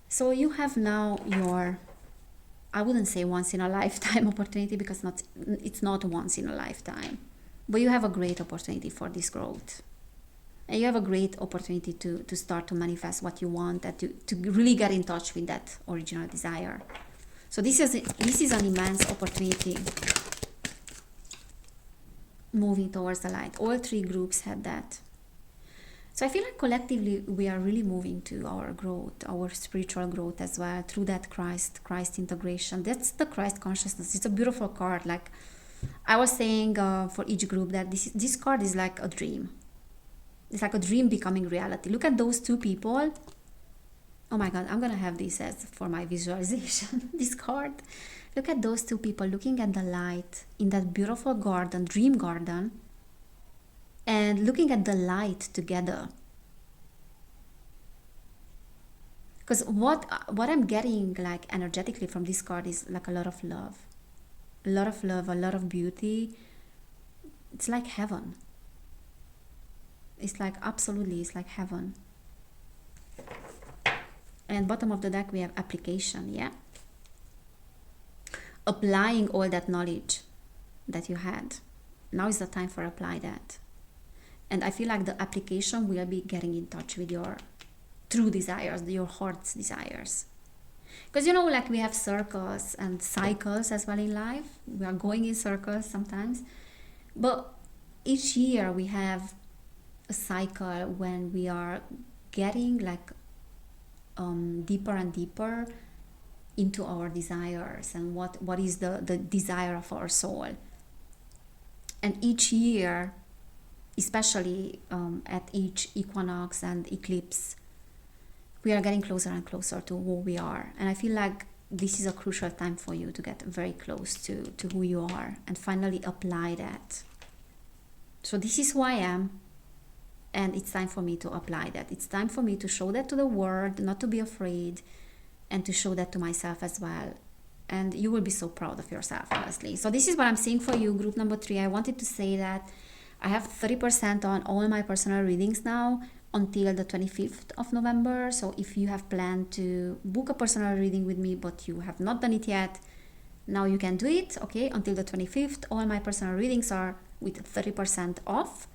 So you have now your, I wouldn't say once in a lifetime opportunity, because it's not once in a lifetime, but you have a great opportunity for this growth. And you have a great opportunity to start to manifest what you want, and to really get in touch with that original desire. So this is an immense opportunity. Moving towards the light. All 3 groups had that. So I feel like collectively we are really moving to our growth, our spiritual growth as well, through that Christ integration. That's the Christ consciousness. It's a beautiful card. Like I was saying for each group, that this card is like a dream. It's like a dream becoming reality. Look at those 2 people. Oh my God, I'm going to have this as for my visualization, this card. Look at those 2 people looking at the light in that beautiful garden, dream garden, and looking at the light together. Because what I'm getting like energetically from this card is like a lot of love. A lot of love, a lot of beauty. It's like heaven. It's like, absolutely, it's like heaven. And bottom of the deck we have application, yeah? Applying all that knowledge that you had. Now is the time for apply that. And I feel like the application will be getting in touch with your true desires, your heart's desires. Because like we have circles and cycles as well in life. We are going in circles sometimes. But each year we have a cycle when we are getting like deeper and deeper into our desires and what is the desire of our soul. And each year, especially at each equinox and eclipse, we are getting closer and closer to who we are. And I feel like this is a crucial time for you to get very close to who you are and finally apply that. So this is who I am. And it's time for me to apply that. It's time for me to show that to the world, not to be afraid, and to show that to myself as well. And you will be so proud of yourself, honestly. So this is what I'm seeing for you, group number 3. I wanted to say that I have 30% on all my personal readings now, until the 25th of November. So if you have planned to book a personal reading with me but you have not done it yet, now you can do it, okay? Until the 25th, all my personal readings are with 30% off.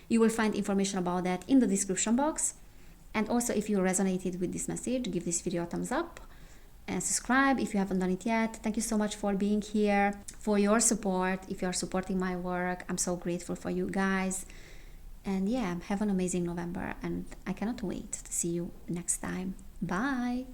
You will find information about that in the description box. And also, if you resonated with this message, give this video a thumbs up and subscribe if you haven't done it yet. Thank you so much for being here, for your support. If you are supporting my work, I'm so grateful for you guys. And yeah, have an amazing November, and I cannot wait to see you next time. Bye.